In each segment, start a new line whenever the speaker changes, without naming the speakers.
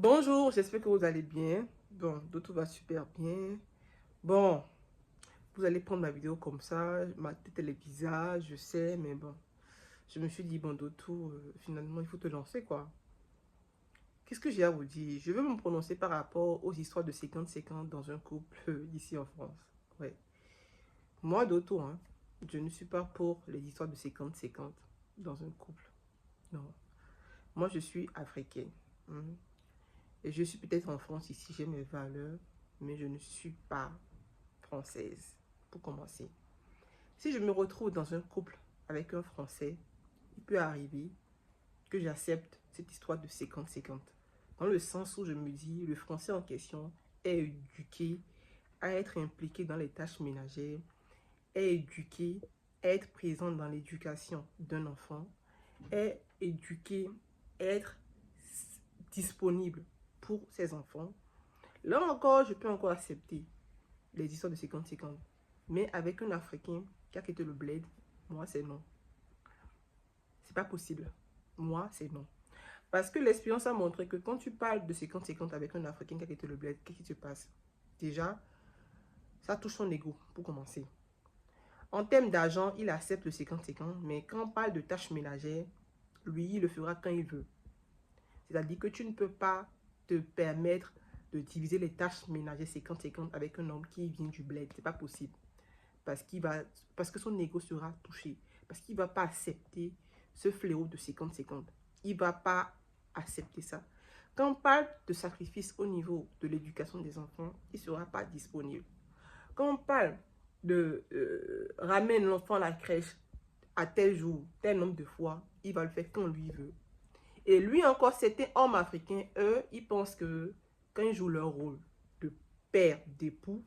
Bonjour, j'espère que vous allez bien. Bon, tout va super bien. Bon, vous allez prendre ma vidéo comme ça. Ma tête, elle est bizarre, je sais, mais bon. Je me suis dit, bon, finalement, il faut te lancer, quoi. Qu'est-ce que j'ai à vous dire? Je veux me prononcer par rapport aux histoires de 50-50 dans un couple ici en France. Ouais. Moi, hein, je ne suis pas pour les histoires de 50-50 dans un couple. Non. Moi, je suis africaine. Hein. Et je suis peut-être en France ici, j'ai mes valeurs, mais je ne suis pas française, pour commencer. Si je me retrouve dans un couple avec un Français, il peut arriver que j'accepte cette histoire de 50-50. Dans le sens où je me dis, le Français en question est éduqué à être impliqué dans les tâches ménagères, est éduqué à être présent dans l'éducation d'un enfant, est éduqué à être disponible pour ses enfants. Là encore, je peux encore accepter les histoires de 50-50. Mais avec un Africain qui a quitté le bled, moi, c'est non. C'est pas possible. Moi, c'est non. Parce que l'expérience a montré que quand tu parles de 50-50 avec un Africain qui a quitté le bled, qu'est-ce qui se passe? Déjà, ça touche son ego, pour commencer. En termes d'argent, il accepte le 50-50, mais quand on parle de tâches ménagères, lui, il le fera quand il veut. C'est-à-dire que tu ne peux pas te permettre de diviser les tâches ménagères 50-50 avec un homme qui vient du bled. C'est pas possible. Parce que son ego sera touché. Parce qu'il ne va pas accepter ce fléau de 50-50. Il ne va pas accepter ça. Quand on parle de sacrifice au niveau de l'éducation des enfants, il ne sera pas disponible. Quand on parle de ramène l'enfant à la crèche à tel jour, tel nombre de fois, il va le faire quand lui veut. Et lui encore, certains hommes africains, eux, ils pensent que quand ils jouent leur rôle de père, d'époux,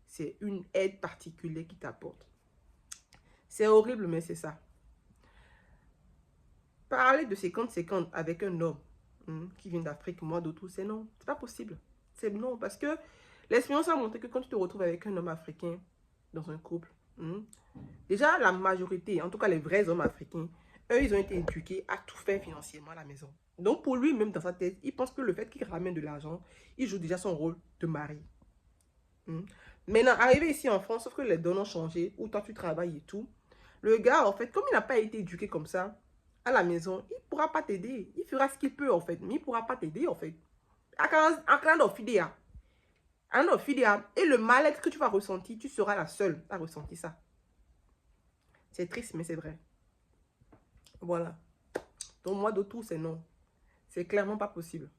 c'est une aide particulière qui t'apporte. C'est horrible, mais c'est ça. Parler de 50-50 avec un homme qui vient d'Afrique, moi d'autres, c'est non. C'est pas possible. C'est non, parce que l'expérience a montré que quand tu te retrouves avec un homme africain dans un couple, déjà la majorité, en tout cas les vrais hommes africains, eux, ils ont été éduqués à tout faire financièrement à la maison. Donc pour lui, même dans sa tête, il pense que le fait qu'il ramène de l'argent, il joue déjà son rôle de mari. Maintenant, arrivé ici en France, sauf que les données ont changé, où toi tu travailles et tout, le gars, en fait, comme il n'a pas été éduqué comme ça, à la maison, il ne pourra pas t'aider. Il fera ce qu'il peut, en fait, mais il ne pourra pas t'aider, en fait. Et le mal-être que tu vas ressentir, tu seras la seule à ressentir ça. C'est triste, mais c'est vrai. Voilà. Donc, moi, de tout, c'est non. C'est clairement pas possible.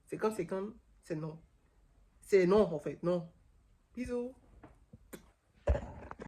C'est quand, c'est non. C'est non, en fait, non. Bisous.